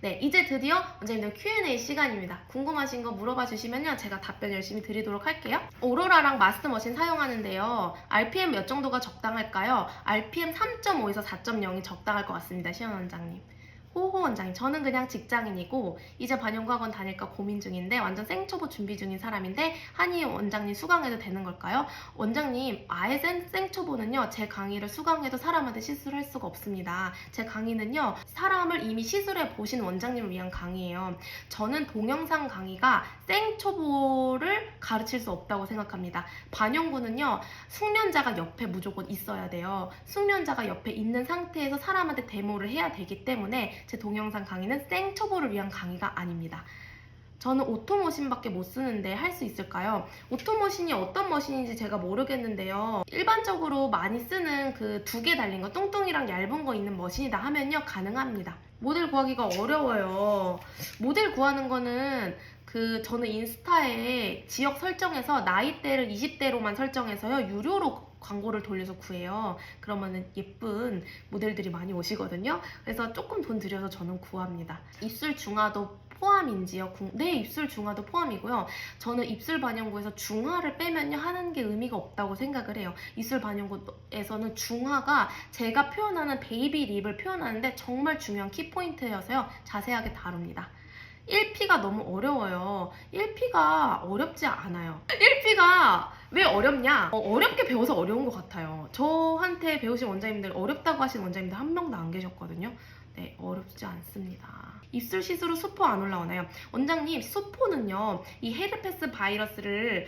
네, 이제 드디어 원장님들 Q&A 시간입니다. 궁금하신 거 물어봐 주시면요, 제가 답변 열심히 드리도록 할게요. 오로라랑 마스터 머신 사용하는데요, RPM 몇 정도가 적당할까요? RPM 3.5에서 4.0이 적당할 것 같습니다, 시연 원장님. 호호 원장님, 저는 그냥 직장인이고 이제 반영과학원 다닐까 고민 중인데 완전 생초보 준비 중인 사람인데 한이 원장님 수강해도 되는 걸까요? 원장님, 아예 생초보는요, 제 강의를 수강해도 사람한테 시술할 수가 없습니다. 제 강의는요, 사람을 이미 시술해 보신 원장님을 위한 강의예요. 저는 동영상 강의가 생초보를 가르칠 수 없다고 생각합니다. 반영구는요, 숙련자가 옆에 무조건 있어야 돼요. 숙련자가 옆에 있는 상태에서 사람한테 데모를 해야 되기 때문에 제 동영상 강의는 생초보를 위한 강의가 아닙니다. 저는 오토머신밖에 못 쓰는데 할 수 있을까요? 오토머신이 어떤 머신인지 제가 모르겠는데요. 일반적으로 많이 쓰는 그 2개 달린 거, 뚱뚱이랑 얇은 거 있는 머신이다 하면요, 가능합니다. 모델 구하기가 어려워요. 모델 구하는 거는 저는 인스타에 지역 설정해서 나이대를 20대로만 설정해서요, 유료로 광고를 돌려서 구해요. 그러면은 예쁜 모델들이 많이 오시거든요. 그래서 조금 돈 들여서 저는 구합니다. 입술 중화도 포함인지요? 네, 입술 중화도 포함이고요. 저는 입술 반영구에서 중화를 빼면요, 하는 게 의미가 없다고 생각을 해요. 입술 반영구에서는 중화가 제가 표현하는 베이비 립을 표현하는데 정말 중요한 키포인트여서요, 자세하게 다룹니다. 1P가 너무 어려워요. 1P가 어렵지 않아요. 1P가 왜 어렵냐? 어렵게 배워서 어려운 것 같아요. 저한테 배우신 원장님들, 어렵다고 하신 원장님들 한 명도 안 계셨거든요. 네, 어렵지 않습니다. 입술 시스루 수포 안 올라오나요? 원장님, 수포는요, 이 헤르페스 바이러스를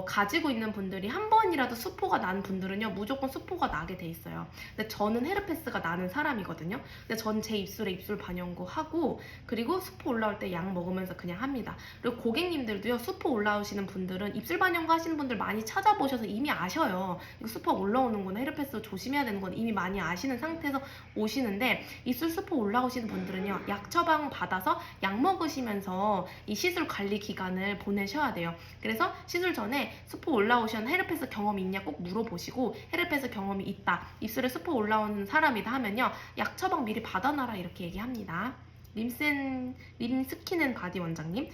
가지고 있는 분들이 한 번이라도 수포가 난 분들은요, 무조건 수포가 나게 돼 있어요. 근데 저는 헤르페스가 나는 사람이거든요. 근데 전 제 입술에 입술 반영구 하고, 그리고 수포 올라올 때 약 먹으면서 그냥 합니다. 그리고 고객님들도요, 수포 올라오시는 분들은 입술 반영구 하시는 분들 많이 찾아보셔서 이미 아셔요. 이거 수포 올라오는구나, 헤르페스 조심해야 되는 건 이미 많이 아시는 상태에서 오시는데, 입술 수포 올라오시는 분들은요, 약 처방 받아서 약 먹으시면서 이 시술 관리 기간을 보내셔야 돼요. 그래서 시술 전에 수포 올라오신 헤르페스 경험이 있냐 꼭 물어보시고, 헤르페스 경험이 있다, 입술에 수포 올라오는 사람이다 하면요, 약 처방 미리 받아놔라, 이렇게 얘기합니다. 림스킨앤 바디 원장님,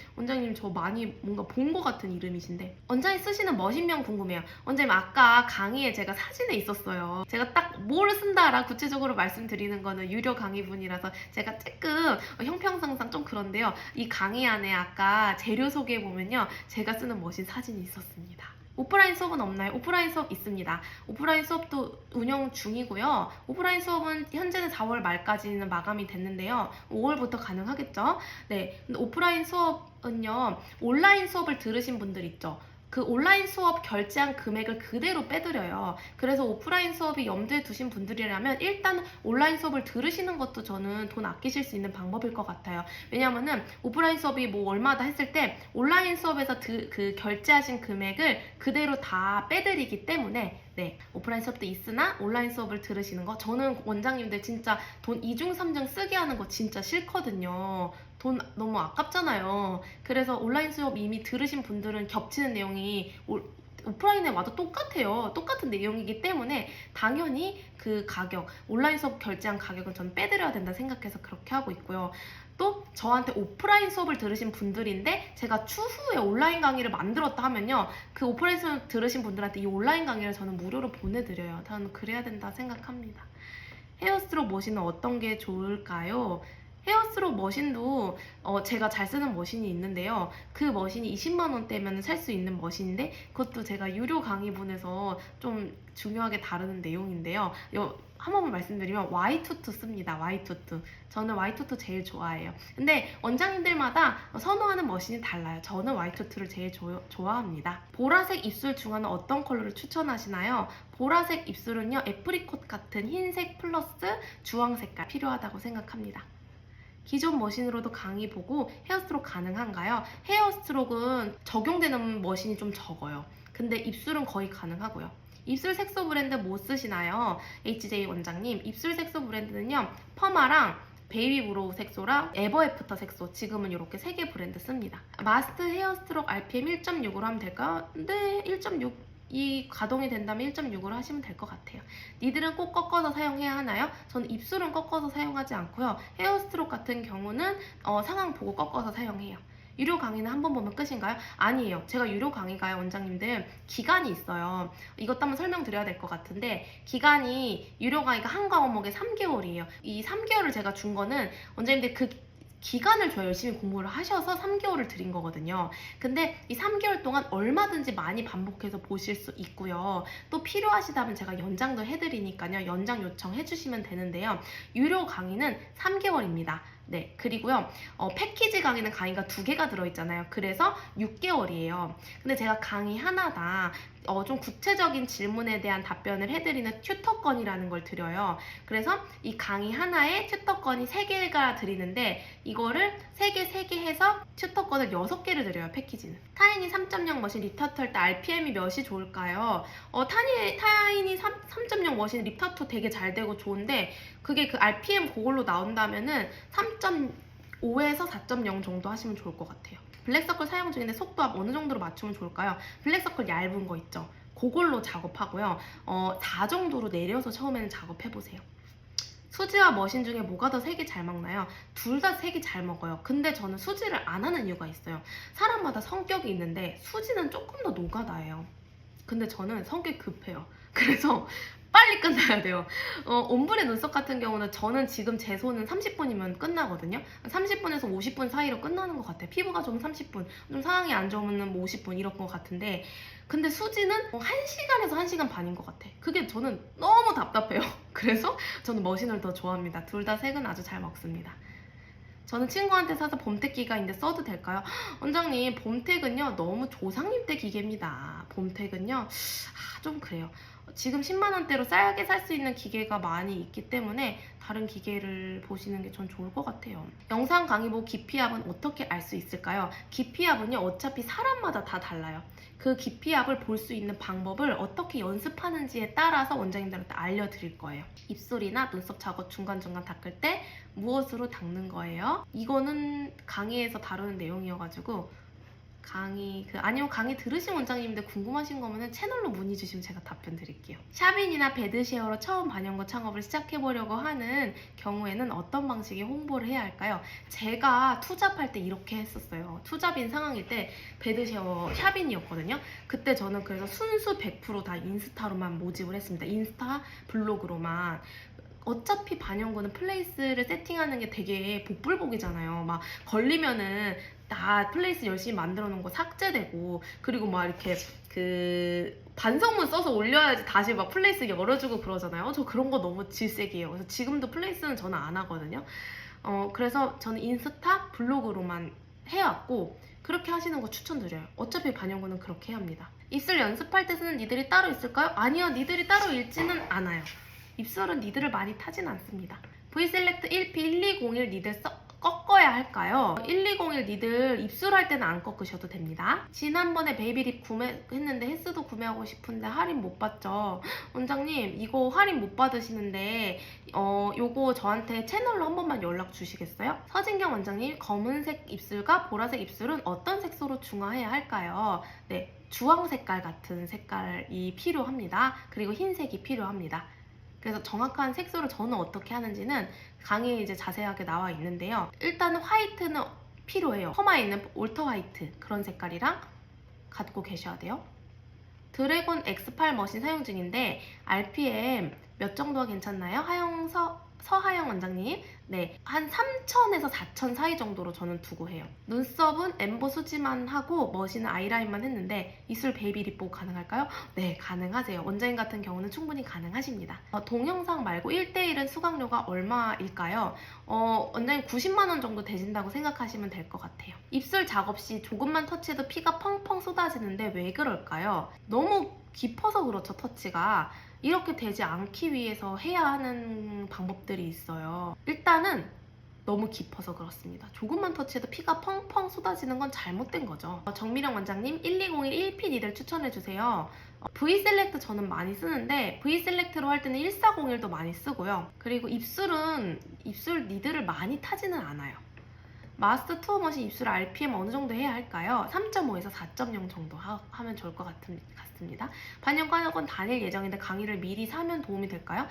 저 많이 뭔가 본 것 같은 이름이신데, 원장님 쓰시는 머신명 궁금해요. 원장님, 아까 강의에 제가 사진에 있었어요. 제가 딱 뭘 쓴다라 구체적으로 말씀드리는 거는 유료 강의분이라서 제가 조금 형평성상 좀 그런데요, 이 강의 안에 아까 재료 소개해 보면요, 제가 쓰는 머신 사진이 있었습니다. 오프라인 수업은 없나요? 오프라인 수업 있습니다. 오프라인 수업도 운영 중이고요. 오프라인 수업은 현재는 4월 말까지는 마감이 됐는데요. 5월부터 가능하겠죠? 네, 근데 오프라인 수업은요, 온라인 수업을 들으신 분들 있죠? 그 온라인 수업 결제한 금액을 그대로 빼드려요. 그래서 오프라인 수업이 염두에 두신 분들이라면 일단 온라인 수업을 들으시는 것도 저는 돈 아끼실 수 있는 방법일 것 같아요. 왜냐면은 오프라인 수업이 뭐 얼마다 했을 때 온라인 수업에서 그 결제하신 금액을 그대로 다 빼드리기 때문에, 네, 오프라인 수업도 있으나 온라인 수업을 들으시는 거, 저는 원장님들 진짜 돈 2중 3중 쓰게 하는 거 진짜 싫거든요. 돈 너무 아깝잖아요. 그래서 온라인 수업 이미 들으신 분들은 겹치는 내용이 오프라인에 와도 똑같아요. 똑같은 내용이기 때문에 당연히 그 가격, 온라인 수업 결제한 가격은 저는 빼드려야 된다 생각해서 그렇게 하고 있고요. 또 저한테 오프라인 수업을 들으신 분들인데 제가 추후에 온라인 강의를 만들었다 하면요, 그 오프라인 수업 들으신 분들한테 이 온라인 강의를 저는 무료로 보내드려요. 저는 그래야 된다 생각합니다. 헤어스트록 머신은 어떤 게 좋을까요? 헤어스트록 머신도 제가 잘 쓰는 머신이 있는데요. 그 머신이 20만 원대면 살 수 있는 머신인데, 그것도 제가 유료 강의분에서 좀 중요하게 다루는 내용인데요. 한 번만 말씀드리면 Y22 씁니다. Y22. 저는 Y22 제일 좋아해요. 근데 원장님들마다 선호하는 머신이 달라요. 저는 Y22를 제일 좋아합니다. 보라색 입술 중화는 어떤 컬러를 추천하시나요? 보라색 입술은요, 애프리콧 같은 흰색 플러스 주황 색깔 필요하다고 생각합니다. 기존 머신으로도 강의 보고 헤어스트록 가능한가요? 헤어스트록은 적용되는 머신이 좀 적어요. 근데 입술은 거의 가능하고요. 입술 색소 브랜드 뭐 쓰시나요? HJ 원장님, 입술 색소 브랜드는요, 퍼마랑 베이비브로우 색소랑 에버애프터 색소, 지금은 이렇게 3개 브랜드 씁니다. 마스트 헤어스트록 RPM 1.6으로 하면 될까요? 네, 1.6 이 가동이 된다면 1.6으로 하시면 될 것 같아요. 니들은 꼭 꺾어서 사용해야 하나요? 저는 입술은 꺾어서 사용하지 않고요. 헤어스트록 같은 경우는 상황 보고 꺾어서 사용해요. 유료 강의는 한 번 보면 끝인가요? 아니에요. 제가 유료 강의가요, 원장님들 기간이 있어요. 이것도 한번 설명드려야 될 것 같은데, 기간이 유료 강의가 한 과목에 3개월이에요. 이 3개월을 제가 준 거는 원장님들 그 기간을 줘 열심히 공부를 하셔서 3개월을 드린 거거든요. 근데 이 3개월 동안 얼마든지 많이 반복해서 보실 수 있고요. 또 필요하시다면 제가 연장도 해드리니까요. 연장 요청해 주시면 되는데요. 유료 강의는 3개월입니다. 네, 그리고요. 패키지 강의는 강의가 2개가 들어있잖아요. 그래서 6개월이에요. 근데 제가 강의 하나다 좀 구체적인 질문에 대한 답변을 해드리는 튜터건이라는 걸 드려요. 그래서 이 강의 하나에 튜터건이 3개가 드리는데 이거를 3개 해서 튜터건을 6개를 드려요. 패키지는. 타이니 3.0 머신 립타투 할 때 RPM이 몇이 좋을까요? 타이니 3.0 머신 립타투 되게 잘 되고 좋은데 그게 그 RPM 그걸로 나온다면은 3.5에서 4.0 정도 하시면 좋을 것 같아요. 블랙서클 사용 중인데 속도압 어느 정도로 맞추면 좋을까요? 블랙서클 얇은 거 있죠? 그걸로 작업하고요. 4 정도로 내려서 처음에는 작업해보세요. 수지와 머신 중에 뭐가 더 색이 잘 먹나요? 둘 다 색이 잘 먹어요. 근데 저는 수지를 안 하는 이유가 있어요. 사람마다 성격이 있는데 수지는 조금 더 노가다예요. 근데 저는 성격이 급해요. 그래서 빨리 끝나야 돼요. 옴브레 눈썹 같은 경우는 저는 지금 제 손은 30분이면 끝나거든요. 30분에서 50분 사이로 끝나는 것 같아요. 피부가 좀 30분, 좀 상황이 안 좋으면 뭐 50분 이럴 것 같은데 근데 수지는 1시간에서 1시간 반인 것 같아. 그게 저는 너무 답답해요. 그래서 저는 머신을 더 좋아합니다. 둘 다 색은 아주 잘 먹습니다. 저는 친구한테 사서 봄택 기가인데 써도 될까요? 원장님, 봄택은요 너무 조상님 때 기계입니다. 봄택은요 좀 그래요. 지금 10만원대로 싸게 살 수 있는 기계가 많이 있기 때문에 다른 기계를 보시는 게 전 좋을 것 같아요. 영상 강의 보고 기피압은 어떻게 알 수 있을까요? 기피압은요 어차피 사람마다 다 달라요. 그 기피압을 볼 수 있는 방법을 어떻게 연습하는지에 따라서 원장님들한테 알려드릴 거예요. 입술이나 눈썹 작업 중간중간 닦을 때 무엇으로 닦는 거예요? 이거는 강의에서 다루는 내용이어가지고 아니면 강의 들으신 원장님인데 궁금하신 거면 채널로 문의 주시면 제가 답변 드릴게요. 샵인이나 배드쉐어로 처음 반영구 창업을 시작해보려고 하는 경우에는 어떤 방식의 홍보를 해야 할까요? 제가 투잡할 때 이렇게 했었어요. 투잡인 상황일 때 배드쉐어 샵인이었거든요. 그때 저는 그래서 순수 100%다 인스타로만 모집을 했습니다. 인스타 블로그로만. 어차피 반영구는 플레이스를 세팅하는 게 되게 복불복이잖아요. 막 걸리면은 다 플레이스 열심히 만들어 놓은 거 삭제되고 그리고 막 이렇게 그 반성문 써서 올려야지 다시 막 플레이스 열어주고 그러잖아요. 저 그런 거 너무 질색이에요. 그래서 지금도 플레이스는 저는 안 하거든요. 그래서 저는 인스타 블로그로만 해왔고 그렇게 하시는 거 추천드려요. 어차피 반영구는 그렇게 해야 합니다. 입술 연습할 때 쓰는 니들이 따로 있을까요? 아니요, 니들이 따로 읽지는 않아요. 입술은 니들을 많이 타진 않습니다. V셀렉트 1P 1201 니들 꺾어야 할까요? 1201 니들 입술할 때는 안 꺾으셔도 됩니다. 지난번에 베이비립 구매했는데 헬스도 구매하고 싶은데 할인 못 받죠? 원장님 이거 할인 못 받으시는데 요거 저한테 채널로 한 번만 연락 주시겠어요? 서진경 원장님, 검은색 입술과 보라색 입술은 어떤 색소로 중화해야 할까요? 네, 주황 색깔 같은 색깔이 필요합니다. 그리고 흰색이 필요합니다. 그래서 정확한 색소를 저는 어떻게 하는지는 강의에 이제 자세하게 나와 있는데요. 일단은 화이트는 필요해요. 펌아에 있는 올터 화이트 그런 색깔이랑 갖고 계셔야 돼요. 드래곤 X8 머신 사용 중인데 RPM 몇 정도가 괜찮나요? 서하영 원장님, 네, 한 3,000에서 4,000 사이 정도로 저는 두고 해요. 눈썹은 엠보 수지만 하고 머신은 아이라인만 했는데 입술 베이비 립보 가능할까요? 네, 가능하세요. 원장님 같은 경우는 충분히 가능하십니다. 동영상 말고 1대1은 수강료가 얼마일까요? 원장님 90만 원 정도 되신다고 생각하시면 될 것 같아요. 입술 작업 시 조금만 터치해도 피가 펑펑 쏟아지는데 왜 그럴까요? 너무 깊어서 그렇죠, 터치가. 이렇게 되지 않기 위해서 해야 하는 방법들이 있어요. 일단은 너무 깊어서 그렇습니다. 조금만 터치해도 피가 펑펑 쏟아지는 건 잘못된 거죠. 정미령 원장님 1201 1P 니들 추천해주세요. V셀렉트 저는 많이 쓰는데 V셀렉트로 할 때는 1401도 많이 쓰고요. 그리고 입술 니들을 많이 타지는 않아요. 마스터 투어 머신 입술 RPM 어느 정도 해야 할까요? 3.5에서 4.0 정도 하면 좋을 것 같습니다. 반영과학원 다닐 예정인데 강의를 미리 사면 도움이 될까요?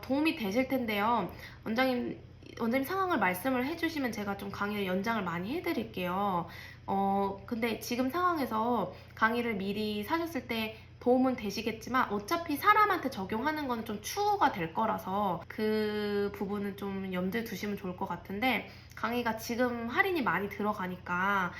도움이 되실 텐데요. 원장님 상황을 말씀을 해주시면 제가 좀 강의를 연장을 많이 해드릴게요. 근데 지금 상황에서 강의를 미리 사셨을 때 도움은 되시겠지만 어차피 사람한테 적용하는 거는 좀 추후가 될 거라서 그 부분은 좀 염두에 두시면 좋을 것 같은데, 강의가 지금 할인이 많이 들어가니까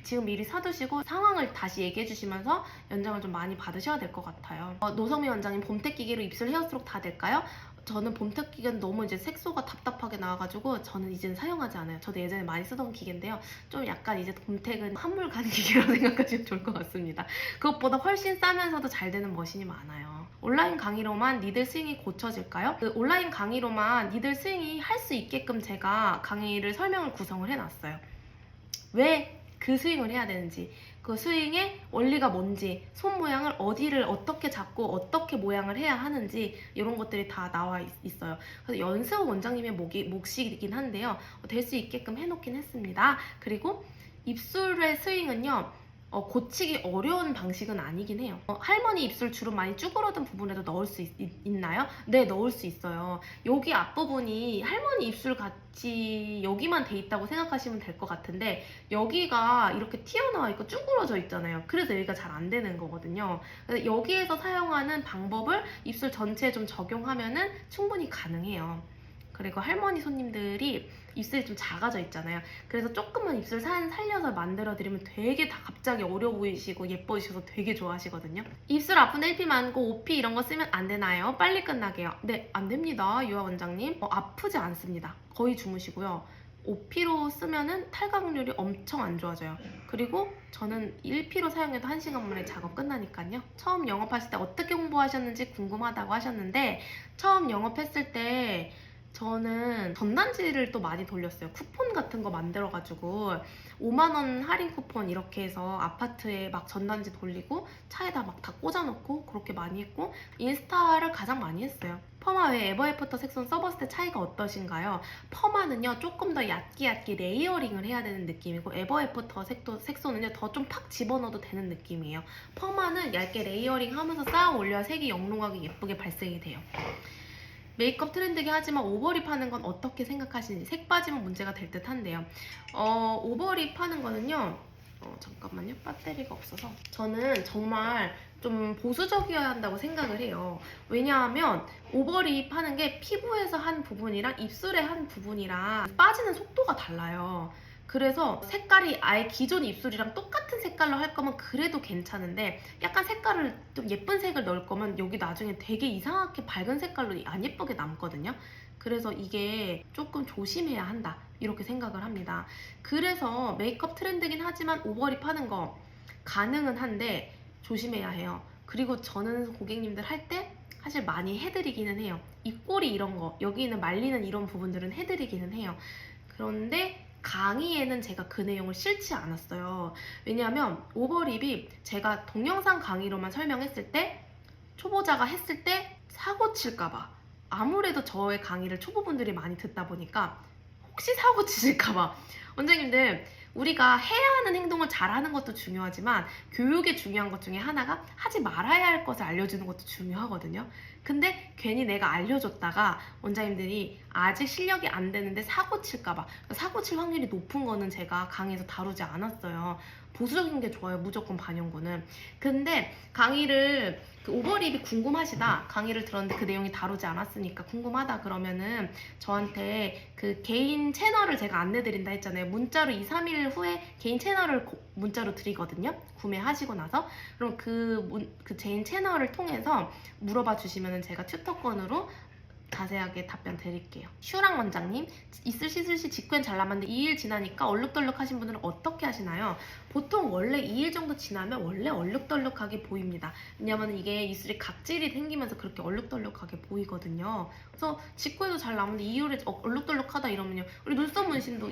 지금 미리 사두시고 상황을 다시 얘기해 주시면서 연장을 좀 많이 받으셔야 될 것 같아요. 노성미 원장님, 봄택 기계로 입술 헤어스트록 다 될까요? 저는 봄택 기계는 너무 이제 색소가 답답하게 나와가지고 저는 이제는 사용하지 않아요. 저도 예전에 많이 쓰던 기계인데요. 좀 약간 이제 봄택은 한물 가는 기계라고 생각하시면 좋을 것 같습니다. 그것보다 훨씬 싸면서도 잘 되는 머신이 많아요. 온라인 강의로만 니들 스윙이 고쳐질까요? 그 온라인 강의로만 니들 스윙이 할 수 있게끔 제가 강의를 설명을 구성을 해놨어요. 왜 그 스윙을 해야 되는지, 그 스윙의 원리가 뭔지, 손 모양을 어디를 어떻게 잡고 어떻게 모양을 해야 하는지 이런 것들이 다 나와 있어요. 그래서 연습 원장님의 몫이긴 한데요. 될 수 있게끔 해놓긴 했습니다. 그리고 입술의 스윙은요, 고치기 어려운 방식은 아니긴 해요. 할머니 입술 주름 많이 쭈그러든 부분에도 넣을 수 있나요? 네, 넣을 수 있어요. 여기 앞부분이 할머니 입술 같이 여기만 돼 있다고 생각하시면 될 것 같은데, 여기가 이렇게 튀어나와 있고 쭈그러져 있잖아요. 그래서 여기가 잘 안 되는 거거든요. 그래서 여기에서 사용하는 방법을 입술 전체에 좀 적용하면은 충분히 가능해요. 그리고 할머니 손님들이 입술이 좀 작아져 있잖아요. 그래서 조금만 입술 살려서 만들어드리면 되게 다 갑자기 어려 보이시고 예뻐지셔서 되게 좋아하시거든요. 입술 아픈 LP 많고 OP 이런 거 쓰면 안 되나요? 빨리 끝나게요. 네, 안 됩니다. 유아 원장님. 아프지 않습니다. 거의 주무시고요. OP로 쓰면은 탈각률이 엄청 안 좋아져요. 그리고 저는 1P로 사용해도 1시간 만에 작업 끝나니까요. 처음 영업하실 때 어떻게 홍보하셨는지 궁금하다고 하셨는데, 처음 영업했을 때 저는 전단지를 또 많이 돌렸어요. 쿠폰 같은 거 만들어가지고 5만원 할인 쿠폰 이렇게 해서 아파트에 막 전단지 돌리고 차에다 막 다 꽂아놓고 그렇게 많이 했고, 인스타를 가장 많이 했어요. 퍼마 외에 에버애프터 색소는 써봤을 때 차이가 어떠신가요? 퍼마는요 조금 더 얕게 레이어링을 해야 되는 느낌이고, 에버애프터 색소는요 더 좀 팍 집어넣어도 되는 느낌이에요. 퍼마는 얇게 레이어링 하면서 쌓아 올려야 색이 영롱하게 예쁘게 발색이 돼요. 메이크업 트렌드긴 하지만 오버립 하는 건 어떻게 생각하시는지, 색 빠지면 문제가 될 듯 한데요. 오버립 하는 거는요, 잠깐만요. 배터리가 없어서. 저는 정말 좀 보수적이어야 한다고 생각을 해요. 왜냐하면 오버립 하는 게 피부에서 한 부분이랑 입술에 한 부분이랑 빠지는 속도가 달라요. 그래서 색깔이 아예 기존 입술이랑 똑같은 색깔로 할 거면 그래도 괜찮은데, 약간 색깔을 좀 예쁜 색을 넣을 거면 여기 나중에 되게 이상하게 밝은 색깔로 안 예쁘게 남거든요. 그래서 이게 조금 조심해야 한다 이렇게 생각을 합니다. 그래서 메이크업 트렌드긴 하지만 오버립 하는 거 가능은 한데 조심해야 해요. 그리고 저는 고객님들 할 때 사실 많이 해드리기는 해요. 입꼬리 이런 거, 여기 있는 말리는 이런 부분들은 해드리기는 해요. 그런데 강의에는 제가 그 내용을 싫지 않았어요. 왜냐하면 오버립이 제가 동영상 강의로만 설명했을 때, 초보자가 했을 때 사고 칠까봐, 아무래도 저의 강의를 초보분들이 많이 듣다 보니까 혹시 사고 치실까봐, 원장님들 우리가 해야 하는 행동을 잘하는 것도 중요하지만 교육에 중요한 것 중에 하나가 하지 말아야 할 것을 알려주는 것도 중요하거든요. 근데 괜히 내가 알려줬다가 원장님들이 아직 실력이 안 되는데 사고 칠까봐, 사고 칠 확률이 높은 거는 제가 강의에서 다루지 않았어요. 보수적인 게 좋아요, 무조건 반영구는. 근데 강의를 그 오버립이 궁금하시다, 강의를 들었는데 그 내용이 다루지 않았으니까 궁금하다 그러면은 저한테 그 개인 채널을 제가 안내드린다 했잖아요. 문자로 2, 3일 후에 개인 채널을 문자로 드리거든요. 구매하시고 나서. 그럼 그 개인 채널을 통해서 물어봐 주시면은 제가 튜터건으로 자세하게 답변 드릴게요. 슈랑 원장님, 입술 씻을 시 직후엔 잘 남았는데 2일 지나니까 얼룩덜룩 하신 분들은 어떻게 하시나요? 보통 원래 2일 정도 지나면 원래 얼룩덜룩하게 보입니다. 왜냐면 이게 입술이 각질이 생기면서 그렇게 얼룩덜룩하게 보이거든요. 그래서 직후에도 잘 남았는데 2일에 얼룩덜룩하다 이러면요, 우리 눈썹 문신도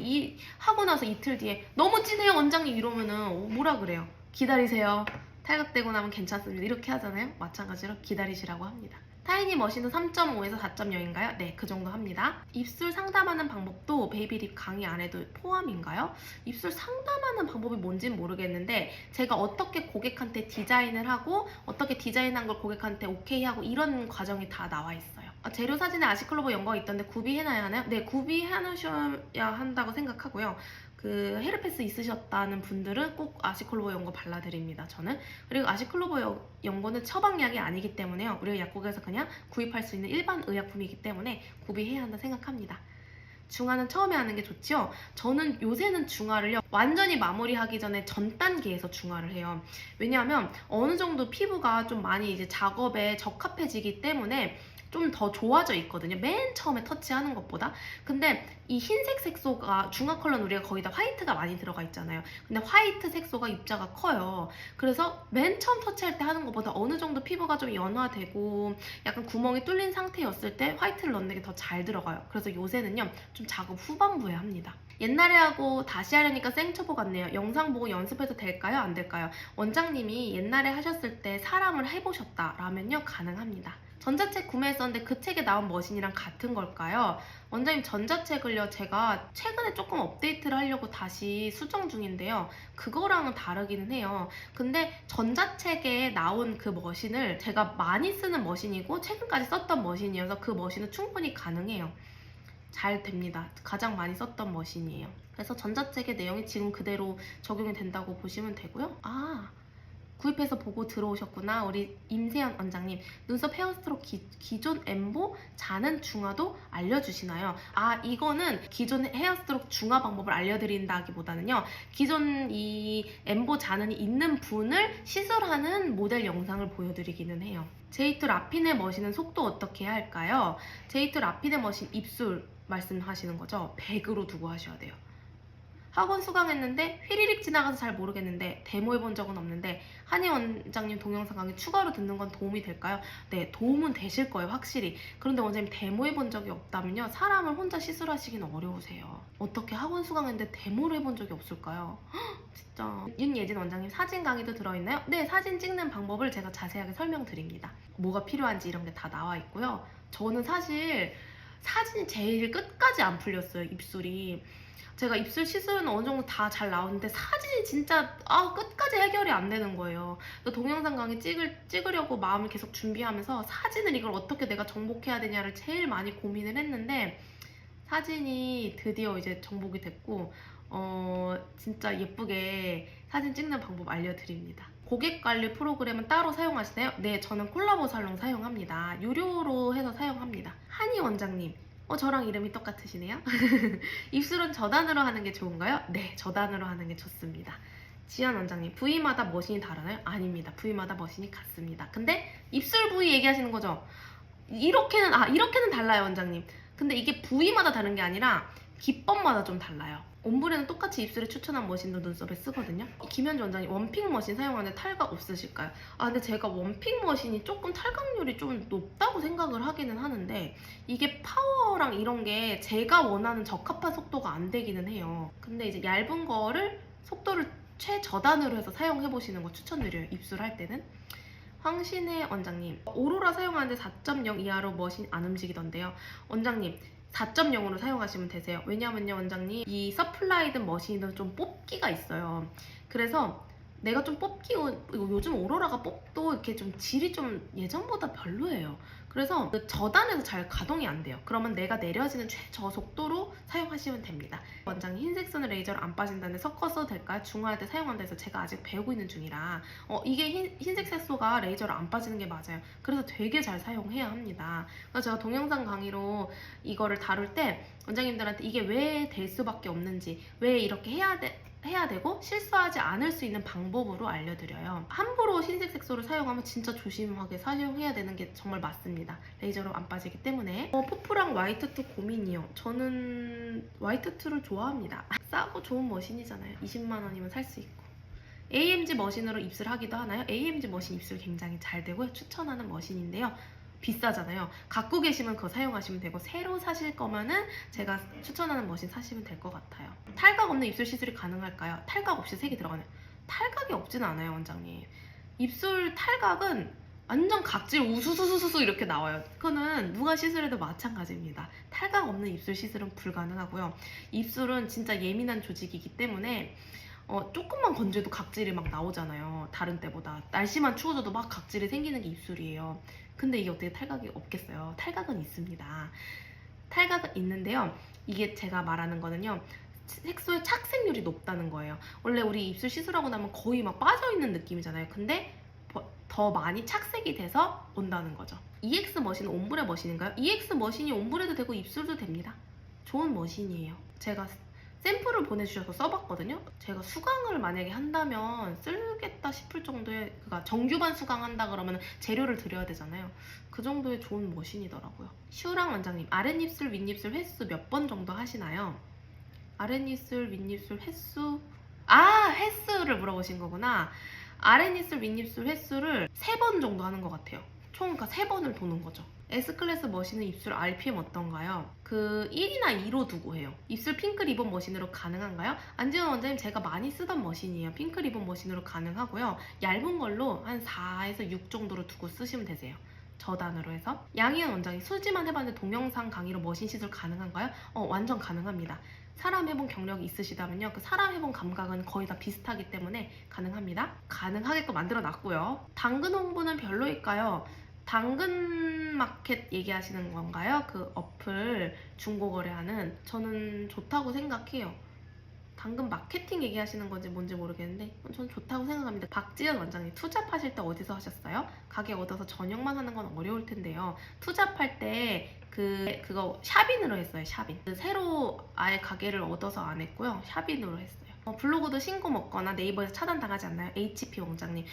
하고 나서 이틀 뒤에 너무 진해요 원장님 이러면은 뭐라 그래요? 기다리세요. 탈각되고 나면 괜찮습니다 이렇게 하잖아요. 마찬가지로 기다리시라고 합니다. 타이니 머신은 3.5에서 4.0인가요? 네, 그 정도 합니다. 입술 상담하는 방법도 베이비립 강의 안에도 포함인가요? 입술 상담하는 방법이 뭔지는 모르겠는데 제가 어떻게 고객한테 디자인을 하고 어떻게 디자인한 걸 고객한테 오케이 하고 이런 과정이 다 나와 있어요. 재료 사진에 아시클로버 연고가 있던데 구비해놔야 하나요? 네, 구비해놓으셔야 한다고 생각하고요. 그 헤르페스 있으셨다는 분들은 꼭 아시클로버 연고 발라드립니다. 저는. 그리고 아시클로버 연고는 처방약이 아니기 때문에요. 우리가 약국에서 그냥 구입할 수 있는 일반 의약품이기 때문에 구비해야 한다 생각합니다. 중화는 처음에 하는 게 좋지요. 저는 요새는 중화를요 완전히 마무리하기 전에 전 단계에서 중화를 해요. 왜냐하면 어느 정도 피부가 좀 많이 이제 작업에 적합해지기 때문에 좀 더 좋아져 있거든요. 맨 처음에 터치하는 것보다. 근데 이 흰색 색소가 중화 컬러는 우리가 거의 다 화이트가 많이 들어가 있잖아요. 근데 화이트 색소가 입자가 커요. 그래서 맨 처음 터치할 때 하는 것보다 어느 정도 피부가 좀 연화되고 약간 구멍이 뚫린 상태였을 때 화이트를 넣는 게 더 잘 들어가요. 그래서 요새는요 좀 작업 후반부에 합니다. 옛날에 하고 다시 하려니까 생초보 같네요. 영상 보고 연습해도 될까요? 안 될까요? 원장님이 옛날에 하셨을 때 사람을 해보셨다라면요 가능합니다. 전자책 구매했었는데 그 책에 나온 머신이랑 같은 걸까요? 원장님 전자책을요 제가 최근에 조금 업데이트를 하려고 다시 수정 중인데요. 그거랑은 다르기는 해요. 근데 전자책에 나온 그 머신을 제가 많이 쓰는 머신이고 최근까지 썼던 머신이어서 그 머신은 충분히 가능해요. 잘 됩니다. 가장 많이 썼던 머신이에요. 그래서 전자책의 내용이 지금 그대로 적용이 된다고 보시면 되고요. 구입해서 보고 들어오셨구나. 우리 임세연 원장님. 눈썹 헤어스트록 기존 엠보 자는 중화도 알려주시나요? 이거는 기존 헤어스트록 중화 방법을 알려드린다기보다는요. 기존 이 엠보 자는이 있는 분을 시술하는 모델 영상을 보여드리기는 해요. 제이투 라피네 머신은 속도 어떻게 해야 할까요? 제이투 라피네 머신 입술 말씀하시는 거죠? 100으로 두고 하셔야 돼요. 학원 수강했는데 휘리릭 지나가서 잘 모르겠는데 데모해본 적은 없는데 한희 원장님 동영상 강의 추가로 듣는 건 도움이 될까요? 네, 도움은 되실 거예요, 확실히. 그런데 원장님 데모해본 적이 없다면요, 사람을 혼자 시술하시기는 어려우세요. 어떻게 학원 수강했는데 데모를 해본 적이 없을까요? 진짜. 윤예진 원장님 사진 강의도 들어있나요? 네, 사진 찍는 방법을 제가 자세하게 설명드립니다. 뭐가 필요한지 이런 게 다 나와 있고요. 저는 사실 사진이 제일 끝까지 안 풀렸어요, 입술이. 제가 입술 시술은 어느 정도 다 잘 나오는데 사진이 진짜 끝까지 해결이 안 되는 거예요. 동영상 강의 찍으려고 마음을 계속 준비하면서 사진을 이걸 어떻게 내가 정복해야 되냐를 제일 많이 고민을 했는데 사진이 드디어 이제 정복이 됐고 진짜 예쁘게 사진 찍는 방법 알려드립니다. 고객관리 프로그램은 따로 사용하시나요? 네, 저는 콜라보 살롱 사용합니다. 유료로 해서 사용합니다. 한희 원장님, 저랑 이름이 똑같으시네요. 입술은 저단으로 하는 게 좋은가요? 네, 저단으로 하는 게 좋습니다. 지연 원장님, 부위마다 머신이 다르나요? 아닙니다. 부위마다 머신이 같습니다. 근데 입술 부위 얘기하시는 거죠? 이렇게는 달라요, 원장님. 근데 이게 부위마다 다른 게 아니라 기법마다 좀 달라요. 옴브레는 똑같이 입술에 추천한 머신도 눈썹에 쓰거든요. 김현주 원장님, 원픽 머신 사용하는데 탈각 없으실까요? 근데 제가 원픽 머신이 조금 탈각률이 좀 높다고 생각을 하기는 하는데 이게 파워랑 이런 게 제가 원하는 적합한 속도가 안 되기는 해요. 근데 이제 얇은 거를 속도를 최저단으로 해서 사용해보시는 거 추천드려요, 입술 할 때는. 황신혜 원장님, 오로라 사용하는데 4.0 이하로 머신 안 움직이던데요. 원장님, 4.0으로 사용하시면 되세요. 왜냐면요, 원장님, 이 서플라이든 머신이든 좀 뽑기가 있어요. 그래서 내가 좀 요즘 오로라가 뽑도 이렇게 좀 질이 좀 예전보다 별로예요. 그래서 그 저단에서 잘 가동이 안 돼요. 그러면 내가 내려지는 최저 속도로 사용하시면 됩니다. 원장님, 흰색 선을 레이저로 안 빠진다는데 섞어 써도 될까요? 중화할 때 사용한다 해서 제가 아직 배우고 있는 중이라 이게 흰색 색소가 레이저로 안 빠지는 게 맞아요. 그래서 되게 잘 사용해야 합니다. 그래서 제가 동영상 강의로 이거를 다룰 때 원장님들한테 이게 왜 될 수밖에 없는지, 왜 이렇게 해야 되고 실수하지 않을 수 있는 방법으로 알려드려요. 함부로 흰색 색소를 사용하면 진짜 조심하게 사용해야 되는 게 정말 맞습니다. 레이저로 안 빠지기 때문에. 포프랑 화이트투 고민이요. 저는 화이트투를 좋아합니다. 싸고 좋은 머신이잖아요. 20만 원이면 살 수 있고. AMG 머신으로 입술 하기도 하나요? AMG 머신 입술 굉장히 잘 되고요. 추천하는 머신인데요. 비싸잖아요. 갖고 계시면 그거 사용하시면 되고 새로 사실 거면은 제가 추천하는 머신 사시면 될 것 같아요. 탈각 없는 입술 시술이 가능할까요? 탈각 없이 색이 들어가나요? 탈각이 없지는 않아요, 원장님. 입술 탈각은 완전 각질 우수수수수 이렇게 나와요. 그거는 누가 시술해도 마찬가지입니다. 탈각 없는 입술 시술은 불가능하고요. 입술은 진짜 예민한 조직이기 때문에 조금만 건조해도 각질이 막 나오잖아요. 다른 때보다. 날씨만 추워져도 막 각질이 생기는 게 입술이에요. 근데 이게 어떻게 탈각이 없겠어요? 탈각은 있습니다. 탈각은 있는데요. 이게 제가 말하는 거는요. 색소의 착색률이 높다는 거예요. 원래 우리 입술 시술하고 나면 거의 막 빠져있는 느낌이잖아요. 근데 더 많이 착색이 돼서 온다는 거죠. EX 머신은 옴브레 머신인가요? EX 머신이 옴브레도 되고 입술도 됩니다. 좋은 머신이에요. 제가 샘플을 보내주셔서 써봤거든요. 제가 수강을 만약에 한다면 쓰겠다 싶을 정도의, 그러니까 정규반 수강한다 그러면 재료를 드려야 되잖아요. 그 정도의 좋은 머신이더라고요. 슈랑 원장님, 아랫입술, 윗입술 횟수 몇 번 정도 하시나요? 아랫입술, 윗입술 횟수? 횟수를 물어보신 거구나. 아랫입술, 윗입술 횟수를 3번 정도 하는 것 같아요. 총 그러니까 3번을 도는 거죠. S클래스 머신은 입술 RPM 어떤가요? 1이나 2로 두고 해요. 입술 핑크 리본 머신으로 가능한가요? 안지원 원장님, 제가 많이 쓰던 머신이에요. 핑크 리본 머신으로 가능하고요. 얇은 걸로 한 4에서 6 정도로 두고 쓰시면 되세요. 저단으로 해서. 양희은 원장님, 수지만 해봤는데 동영상 강의로 머신 시술 가능한가요? 완전 가능합니다. 사람 해본 경력이 있으시다면요. 그 사람 해본 감각은 거의 다 비슷하기 때문에 가능합니다. 가능하게끔 만들어 놨고요. 당근 홍보는 별로일까요? 당근 마켓 얘기하시는 건가요? 그 어플 중고거래하는. 저는 좋다고 생각해요. 당근 마케팅 얘기하시는 건지 뭔지 모르겠는데 저는 좋다고 생각합니다. 박지연 원장님, 투잡하실 때 어디서 하셨어요? 가게 얻어서 전용만 하는 건 어려울 텐데요. 투잡할 때 그거 샵인으로 했어요. 샵인. 새로 아예 가게를 얻어서 안 했고요. 샵인으로 했어요. 블로그도 신고 먹거나 네이버에서 차단당하지 않나요? HP 원장님.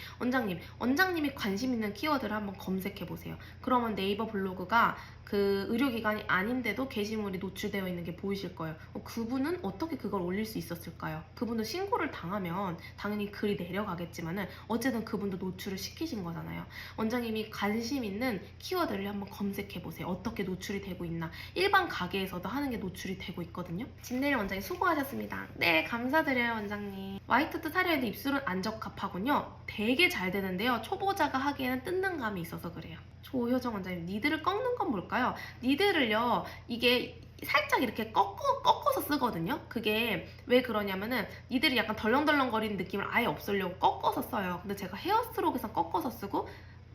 원장님이 관심 있는 키워드를 한번 검색해보세요. 그러면 네이버 블로그가 그 의료기관이 아닌데도 게시물이 노출되어 있는 게 보이실 거예요. 그분은 어떻게 그걸 올릴 수 있었을까요? 그분도 신고를 당하면 당연히 글이 내려가겠지만은 어쨌든 그분도 노출을 시키신 거잖아요. 원장님이 관심 있는 키워드를 한번 검색해보세요. 어떻게 노출이 되고 있나. 일반 가게에서도 하는 게 노출이 되고 있거든요. 진내리 원장님, 수고하셨습니다. 네, 감사드려요 원장님. 화이트도 사려해도 입술은 안 적합하군요. 되게 잘 되는데요. 초보자가 하기에는 뜯는 감이 있어서 그래요. 조효정 원장님, 니드를 꺾는 건 뭘까요? 니드를요, 이게 살짝 이렇게 꺾어서 쓰거든요. 그게 왜 그러냐면은 니들이 약간 덜렁덜렁거리는 느낌을 아예 없애려고 꺾어서 써요. 근데 제가 헤어스트로크에서 꺾어서 쓰고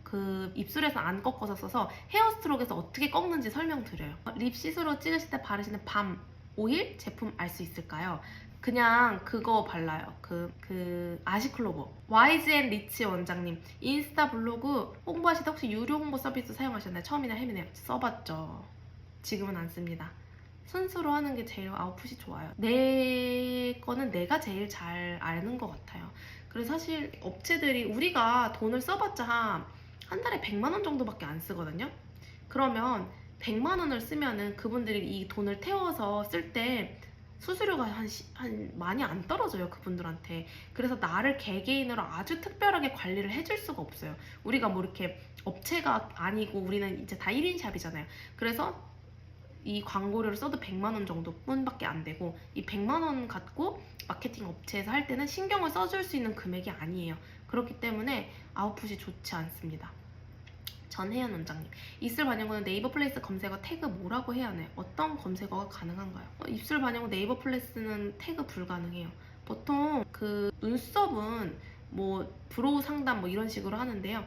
그 입술에서 안 꺾어서 써서 헤어스트로크에서 어떻게 꺾는지 설명드려요. 립 시스루 찍으실 때 바르시는 밤 오일 제품 알 수 있을까요? 그냥 그거 발라요. 아시클로버. 와이즈앤 리치 원장님, 인스타 블로그 홍보하실 때 혹시 유료 홍보 서비스 사용하셨나요? 처음이나 해미네요. 써봤죠. 지금은 안 씁니다. 순수로 하는 게 제일 아웃풋이 좋아요. 내 거는 내가 제일 잘 아는 것 같아요. 그래서 사실 업체들이 우리가 돈을 써봤자 한 달에 100만 원 정도밖에 안 쓰거든요. 그러면 100만 원을 쓰면은 그분들이 이 돈을 태워서 쓸 때 수수료가 한 많이 안 떨어져요, 그분들한테. 그래서 나를 개개인으로 아주 특별하게 관리를 해줄 수가 없어요. 우리가 뭐 이렇게 업체가 아니고 우리는 이제 다 1인 샵이잖아요. 그래서 이 광고료를 써도 100만 원 정도뿐밖에 안 되고, 이 100만 원 갖고 마케팅 업체에서 할 때는 신경을 써줄 수 있는 금액이 아니에요. 그렇기 때문에 아웃풋이 좋지 않습니다. 전혜연 원장님, 입술 반영구는 네이버 플레이스 검색어 태그 뭐라고 해야 하나요? 어떤 검색어가 가능한가요? 입술 반영구 네이버 플레이스는 태그 불가능해요. 보통 그 눈썹은 뭐 브로우 상담 뭐 이런 식으로 하는데요.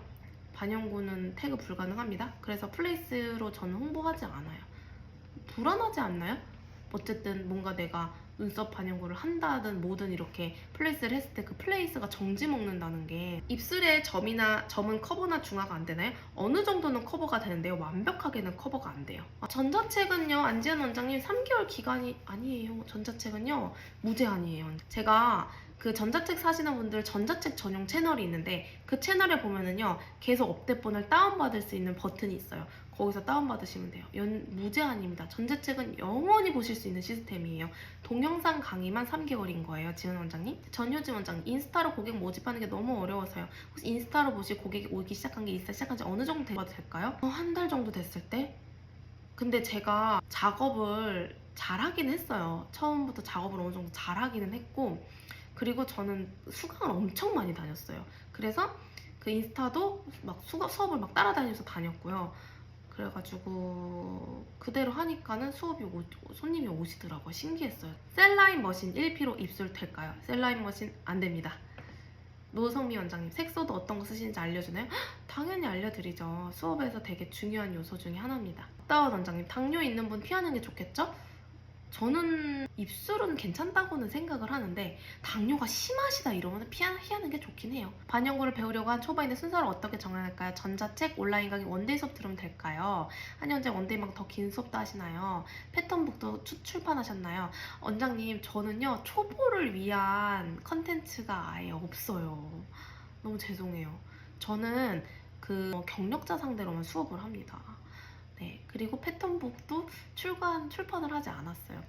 반영구는 태그 불가능합니다. 그래서 플레이스로 저는 홍보하지 않아요. 불안하지 않나요? 어쨌든 뭔가 내가 눈썹 반영구를 한다든 뭐든 이렇게 플레이스를 했을 때 그 플레이스가 정지 먹는다는 게, 입술에 점은 커버나 중화가 안 되나요? 어느 정도는 커버가 되는데요. 완벽하게는 커버가 안 돼요. 전자책은요, 안지연 원장님 3개월 기간이 아니에요. 전자책은요 무제한이에요. 제가 그 전자책 사시는 분들 전자책 전용 채널이 있는데 그 채널에 보면은요 계속 업데이트본을 다운받을 수 있는 버튼이 있어요. 거기서 다운받으시면 돼요. 무제한입니다. 전자책은 영원히 보실 수 있는 시스템이에요. 동영상 강의만 3개월인 거예요. 지은 원장님. 전효진 원장님, 인스타로 고객 모집하는 게 너무 어려워서요. 혹시 인스타로 보시 고객이 오기 시작한 게 인스타 시작한 지 어느 정도 돼봐도 될까요? 한 달 정도 됐을 때? 근데 제가 작업을 잘하긴 했어요. 처음부터 작업을 어느 정도 잘하기는 했고, 그리고 저는 수강을 엄청 많이 다녔어요. 그래서 그 인스타도 막 수업을 막 따라다니면서 다녔고요. 그래가지고 그대로 하니까는 손님이 오시더라고요. 신기했어요. 셀라인 머신 1피로 입술 될까요? 셀라인 머신 안 됩니다. 노성미 원장님, 색소도 어떤 거 쓰시는지 알려주나요? 당연히 알려드리죠. 수업에서 되게 중요한 요소 중에 하나입니다. 다운 원장님, 당뇨 있는 분 피하는 게 좋겠죠? 저는 입술은 괜찮다고는 생각을 하는데 당뇨가 심하시다 이러면 피하는 게 좋긴 해요. 반영구를 배우려고 한 초보인데 순서를 어떻게 정해야 할까요? 전자책, 온라인 강의, 원데이 수업 들으면 될까요? 한현재 원데이만 더 긴 수업도 하시나요? 패턴북도 출판하셨나요? 원장님, 저는요 초보를 위한 컨텐츠가 아예 없어요. 너무 죄송해요. 저는 경력자 상대로만 수업을 합니다. 네, 그리고 패턴북도 출판을 하지 않았어요.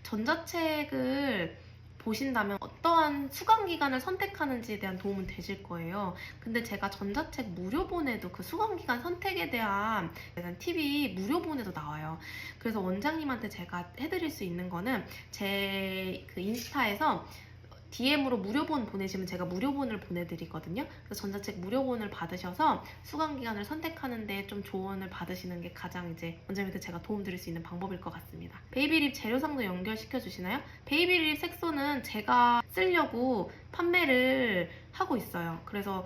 전자책을 보신다면 어떠한 수강기간을 선택하는지에 대한 도움은 되실 거예요. 근데 제가 전자책 무료본에도 그 수강기간 선택에 대한 팁이 무료본에도 나와요. 그래서 원장님한테 제가 해드릴 수 있는 거는 제 그 인스타에서 DM으로 무료본 보내시면 제가 무료본을 보내드리거든요. 그래서 전자책 무료본을 받으셔서 수강기간을 선택하는데 좀 조언을 받으시는 게 가장 이제 원장님한테 제가 도움드릴 수 있는 방법일 것 같습니다. 베이비립 재료상도 연결시켜 주시나요? 베이비립 색소는 제가 쓰려고 판매를 하고 있어요. 그래서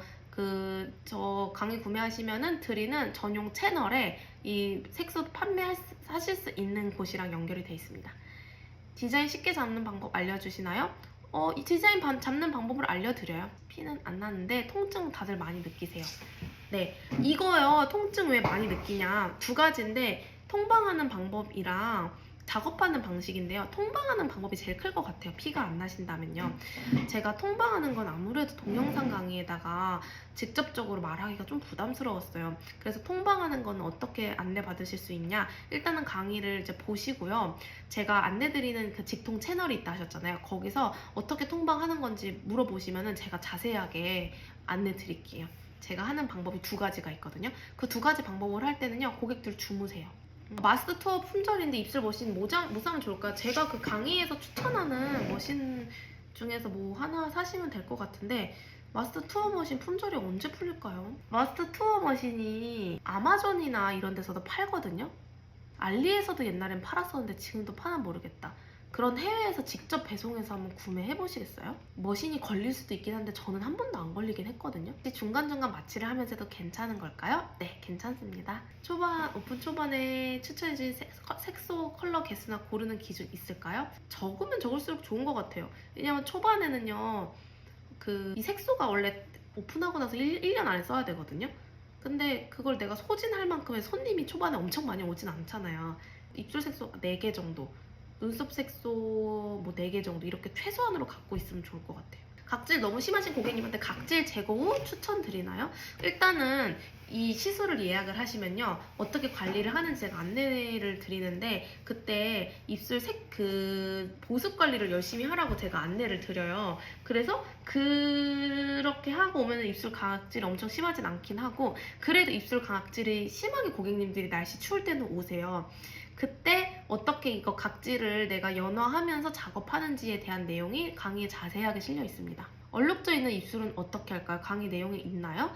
저 강의 구매하시면은 드리는 전용 채널에 이 색소 판매하실 수 있는 곳이랑 연결이 되어 있습니다. 디자인 쉽게 잡는 방법 알려주시나요? 이 디자인 잡는 방법을 알려드려요. 피는 안 나는데 통증 다들 많이 느끼세요. 네, 이거요. 통증 왜 많이 느끼냐? 두 가지인데 통방하는 방법이랑 작업하는 방식인데요. 통방하는 방법이 제일 클 것 같아요. 피가 안 나신다면요. 제가 통방하는 건 아무래도 동영상 강의에다가 직접적으로 말하기가 좀 부담스러웠어요. 그래서 통방하는 건 어떻게 안내 받으실 수 있냐? 일단은 강의를 이제 보시고요. 제가 안내드리는 그 직통 채널이 있다 하셨잖아요. 거기서 어떻게 통방하는 건지 물어보시면은 제가 자세하게 안내 드릴게요. 제가 하는 방법이 두 가지가 있거든요. 그 두 가지 방법을 할 때는요, 고객들 주무세요. 마스터 투어 품절인데 입술 머신 뭐 사면 좋을까? 제가 그 강의에서 추천하는 머신 중에서 뭐 하나 사시면 될 것 같은데, 마스터 투어 머신 품절이 언제 풀릴까요? 마스터 투어 머신이 아마존이나 이런 데서도 팔거든요? 알리에서도 옛날엔 팔았었는데 지금도 파나 모르겠다. 그런 해외에서 직접 배송해서 한번 구매해 보시겠어요? 머신이 걸릴 수도 있긴 한데 저는 한 번도 안 걸리긴 했거든요. 혹시 중간중간 마취를 하면서도 괜찮은 걸까요? 네, 괜찮습니다. 오픈 초반에 추천해주신 색소 컬러 개수나 고르는 기준 있을까요? 적으면 적을수록 좋은 것 같아요. 왜냐면 초반에는요, 이 색소가 원래 오픈하고 나서 1년 안에 써야 되거든요. 근데 그걸 내가 소진할 만큼의 손님이 초반에 엄청 많이 오진 않잖아요. 입술 색소 4개 정도, 눈썹 색소 뭐 4개 정도 이렇게 최소한으로 갖고 있으면 좋을 것 같아요. 각질 너무 심하신 고객님한테 각질 제거 후 추천드리나요? 일단은 이 시술을 예약을 하시면요, 어떻게 관리를 하는지 제가 안내를 드리는데 그때 입술 보습 관리를 열심히 하라고 제가 안내를 드려요. 그래서 그렇게 하고 오면 입술 각질이 엄청 심하진 않긴 하고, 그래도 입술 각질이 심하게 고객님들이 날씨 추울 때는 오세요. 그때 어떻게 이거 각질을 내가 연화하면서 작업하는지에 대한 내용이 강의에 자세하게 실려 있습니다. 얼룩져 있는 입술은 어떻게 할까요? 강의 내용에 있나요?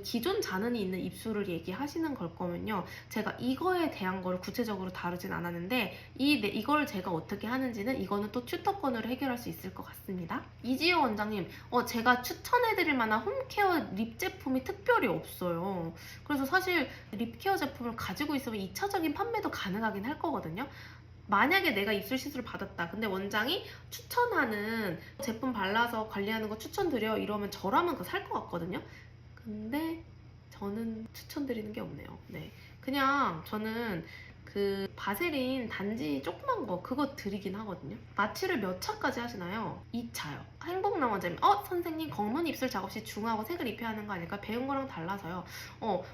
기존 잔흔이 있는 입술을 얘기하시는 걸 거면요, 제가 이거에 대한 걸 구체적으로 다루진 않았는데 이걸 제가 어떻게 하는지는 이거는 또 튜터건으로 해결할 수 있을 것 같습니다. 이지효 원장님, 제가 추천해드릴 만한 홈케어 립 제품이 특별히 없어요. 그래서 사실 립케어 제품을 가지고 있으면 2차적인 판매도 가능하긴 할 거거든요. 만약에 내가 입술 시술을 받았다, 근데 원장이 추천하는 제품 발라서 관리하는 거 추천드려 이러면 저라면 그거 살 것 같거든요. 근데 저는 추천드리는 게 없네요. 네, 그냥 저는 바세린 단지 조그만 거 그거 드리긴 하거든요. 마취를 몇 차까지 하시나요? 2차요. 행복남 원장님, 선생님 검은 입술 작업 시 중화하고 색을 입혀야 하는 거 아닐까? 배운 거랑 달라서요.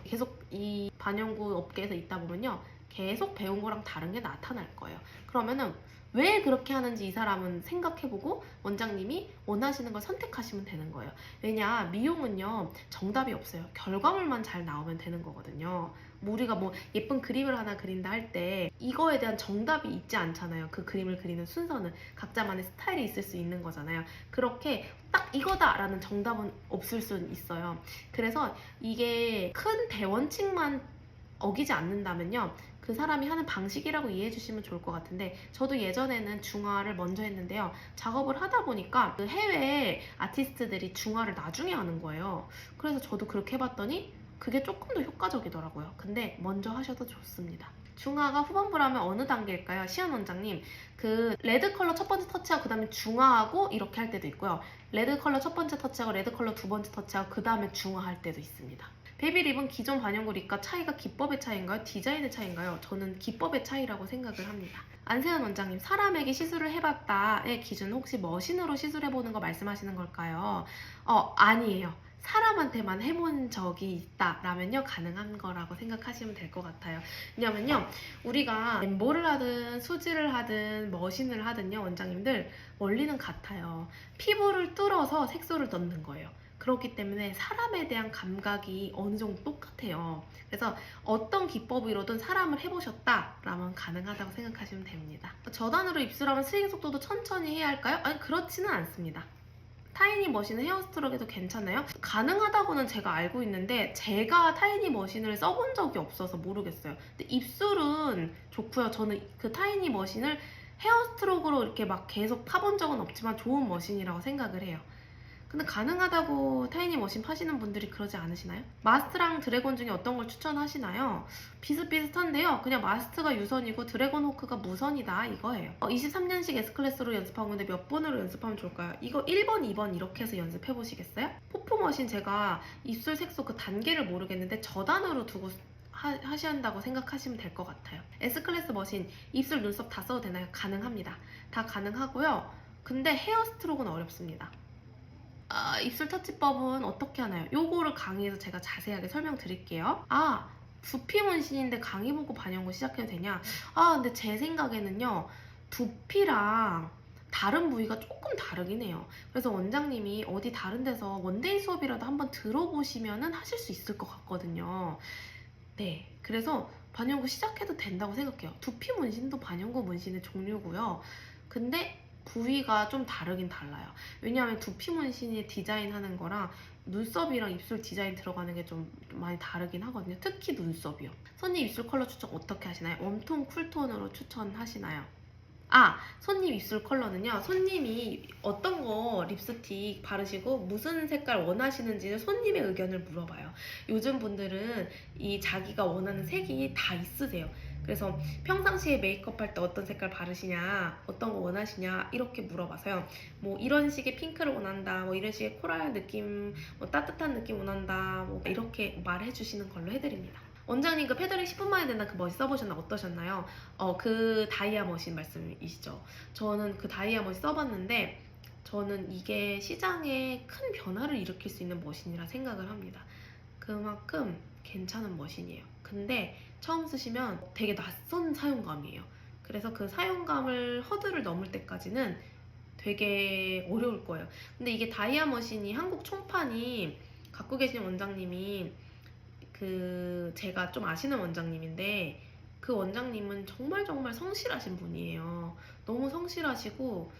계속 이 반영구 업계에서 있다 보면요, 계속 배운 거랑 다른 게 나타날 거예요. 그러면은 왜 그렇게 하는지 이 사람은 생각해보고 원장님이 원하시는 걸 선택하시면 되는 거예요. 왜냐, 미용은요 정답이 없어요. 결과물만 잘 나오면 되는 거거든요. 우리가 뭐 예쁜 그림을 하나 그린다 할 때 이거에 대한 정답이 있지 않잖아요. 그 그림을 그리는 순서는 각자만의 스타일이 있을 수 있는 거잖아요. 그렇게 딱 이거다라는 정답은 없을 수 있어요. 그래서 이게 큰 대원칙만 어기지 않는다면요, 그 사람이 하는 방식이라고 이해해 주시면 좋을 것 같은데, 저도 예전에는 중화를 먼저 했는데요, 작업을 하다 보니까 그 해외 아티스트들이 중화를 나중에 하는 거예요. 그래서 저도 그렇게 해봤더니 그게 조금 더 효과적이더라고요. 근데 먼저 하셔도 좋습니다. 중화가 후반부라면 어느 단계일까요? 시연 원장님, 그 레드 컬러 첫 번째 터치하고 그 다음에 중화하고 이렇게 할 때도 있고요, 레드 컬러 첫 번째 터치하고 레드 컬러 두 번째 터치하고 그 다음에 중화할 때도 있습니다. 베이비립은 기존 반영구 립과 차이가 기법의 차이인가요? 디자인의 차이인가요? 저는 기법의 차이라고 생각을 합니다. 안세현 원장님, 사람에게 시술을 해봤다의 기준 혹시 머신으로 시술해보는 거 말씀하시는 걸까요? 아니에요. 사람한테만 해본 적이 있다라면요, 가능한 거라고 생각하시면 될 것 같아요. 왜냐면요, 우리가 엠보를 하든 수지를 하든 머신을 하든요, 원장님들 원리는 같아요. 피부를 뚫어서 색소를 넣는 거예요. 그렇기 때문에 사람에 대한 감각이 어느 정도 똑같아요. 그래서 어떤 기법으로든 사람을 해보셨다라면 가능하다고 생각하시면 됩니다. 저단으로 입술하면 스윙 속도도 천천히 해야 할까요? 아니, 그렇지는 않습니다. 타이니 머신은 헤어스트로크에도 괜찮아요? 가능하다고는 제가 알고 있는데 제가 타이니 머신을 써본 적이 없어서 모르겠어요. 근데 입술은 좋고요. 저는 그 타이니 머신을 헤어스트로크로 이렇게 막 계속 파본 적은 없지만 좋은 머신이라고 생각을 해요. 근데 가능하다고 타이니 머신 파시는 분들이 그러지 않으시나요? 마스트랑 드래곤 중에 어떤 걸 추천하시나요? 비슷비슷한데요. 그냥 마스트가 유선이고 드래곤 호크가 무선이다 이거예요. 23년식 S클래스로 연습하고 있는데 몇 번으로 연습하면 좋을까요? 이거 1번, 2번 이렇게 해서 연습해 보시겠어요? 포프 머신 제가 입술 색소 그 단계를 모르겠는데 저단으로 두고 하신다고 생각하시면 될 것 같아요. S클래스 머신 입술, 눈썹 다 써도 되나요? 가능합니다. 다 가능하고요. 근데 헤어 스트로크는 어렵습니다. 입술 터치법은 어떻게 하나요? 요거를 강의에서 제가 자세하게 설명드릴게요. 두피 문신인데 강의 보고 반영구 시작해도 되냐? 근데 제 생각에는요, 두피랑 다른 부위가 조금 다르긴 해요. 그래서 원장님이 어디 다른 데서 원데이 수업이라도 한번 들어보시면은 하실 수 있을 것 같거든요. 네, 그래서 반영구 시작해도 된다고 생각해요. 두피 문신도 반영구 문신의 종류고요. 근데 부위가 좀 다르긴 달라요. 왜냐하면 두피 문신이 디자인하는 거랑 눈썹이랑 입술 디자인 들어가는 게 좀 많이 다르긴 하거든요. 특히 눈썹이요. 손님 입술 컬러 추천 어떻게 하시나요? 웜톤, 쿨톤으로 추천하시나요? 손님 입술 컬러는요, 손님이 어떤 거 립스틱 바르시고 무슨 색깔 원하시는지를 손님의 의견을 물어봐요. 요즘 분들은 이 자기가 원하는 색이 다 있으세요. 그래서 평상시에 메이크업 할 때 어떤 색깔 바르시냐, 어떤 거 원하시냐 이렇게 물어봐서요. 뭐 이런 식의 핑크를 원한다, 뭐 이런 식의 코랄 느낌, 뭐 따뜻한 느낌 원한다, 뭐 이렇게 말해주시는 걸로 해드립니다. 원장님, 그 패더링 10분 만에 된다 그 머신 써보셨나? 어떠셨나요? 그 다이아 머신 말씀이시죠? 저는 그 다이아 머신 써봤는데 저는 이게 시장에 큰 변화를 일으킬 수 있는 머신이라 생각을 합니다. 그만큼 괜찮은 머신이에요. 근데 처음 쓰시면 되게 낯선 사용감이에요. 그래서 그 사용감을 허들을 넘을 때까지는 되게 어려울 거예요. 근데 이게 다이아 머신이 한국 총판이 갖고 계신 원장님이 제가 좀 아시는 원장님인데, 그 원장님은 정말 성실하신 분이에요. 너무 성실하시고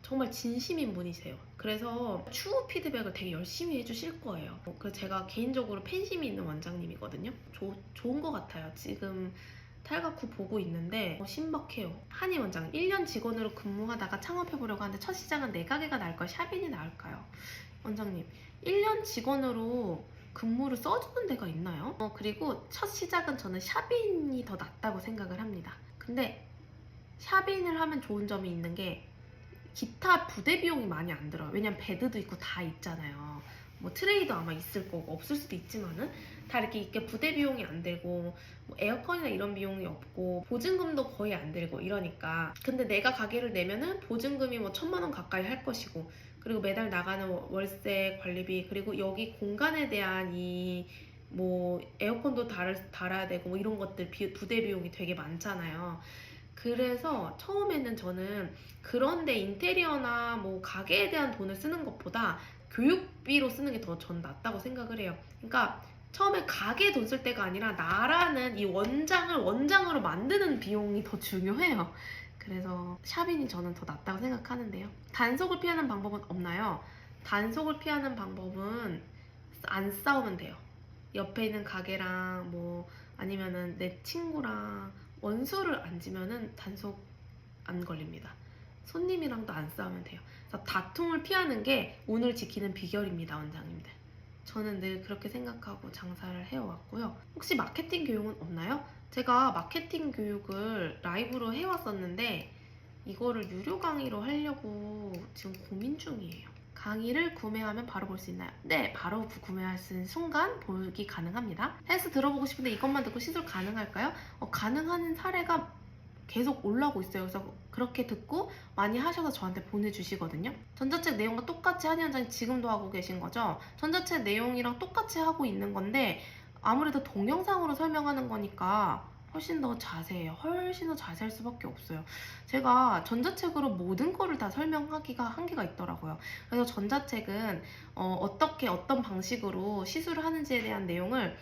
정말 진심인 분이세요. 그래서 추후 피드백을 되게 열심히 해주실 거예요. 그래서 제가 개인적으로 팬심이 있는 원장님이거든요. 좋은 것 같아요. 지금 탈각 후 보고 있는데 신박해요. 한희 원장, 1년 직원으로 근무하다가 창업해보려고 하는데 첫 시장은 내 가게가 나을까요? 샵인이 나을까요? 원장님, 1년 직원으로 근무를 써주는 데가 있나요? 그리고 첫 시작은 저는 샵인이 더 낫다고 생각을 합니다. 근데 샵인을 하면 좋은 점이 있는 게 기타 부대 비용이 많이 안 들어요. 왜냐면 베드도 있고 다 있잖아요. 뭐 트레이도 아마 있을 거고 없을 수도 있지만은 다 이렇게 부대 비용이 안 들고 뭐 에어컨이나 이런 비용이 없고 보증금도 거의 안 들고 이러니까. 근데 내가 가게를 내면은 보증금이 뭐 1,000만 원 가까이 할 것이고, 그리고 매달 나가는 월세 관리비, 그리고 여기 공간에 대한 뭐 에어컨도 달아야 되고 뭐 이런 것들 부대 비용이 되게 많잖아요. 그래서 처음에는 저는 그런데 인테리어나 뭐 가게에 대한 돈을 쓰는 것보다 교육비로 쓰는 게 더 전 낫다고 생각을 해요. 그러니까 처음에 가게에 돈 쓸 때가 아니라 나라는 이 원장을 원장으로 만드는 비용이 더 중요해요. 그래서 샵인이 저는 더 낫다고 생각하는데요. 단속을 피하는 방법은 없나요? 단속을 피하는 방법은 안 싸우면 돼요. 옆에 있는 가게랑 뭐 아니면은 내 친구랑 원수를 안 지면은 단속 안 걸립니다. 손님이랑도 안 싸우면 돼요. 그래서 다툼을 피하는 게 운을 지키는 비결입니다, 원장님들. 저는 늘 그렇게 생각하고 장사를 해왔고요. 혹시 마케팅 교육은 없나요? 제가 마케팅 교육을 라이브로 해왔었는데 이거를 유료 강의로 하려고 지금 고민 중이에요. 강의를 구매하면 바로 볼 수 있나요? 네, 바로 구매할 수 있는 순간 보기 가능합니다. 헬스 들어보고 싶은데 이것만 듣고 시술 가능할까요? 가능한 사례가 계속 올라오고 있어요. 그래서 그렇게 듣고 많이 하셔서 저한테 보내주시거든요. 전자책 내용과 똑같이 한희 원장님 지금도 하고 계신 거죠? 전자책 내용이랑 똑같이 하고 있는 건데 아무래도 동영상으로 설명하는 거니까 훨씬 더 자세해요. 훨씬 더 자세할 수밖에 없어요. 제가 전자책으로 모든 거를 다 설명하기가 한계가 있더라고요. 그래서 전자책은 어떻게 어떤 방식으로 시술을 하는지에 대한 내용을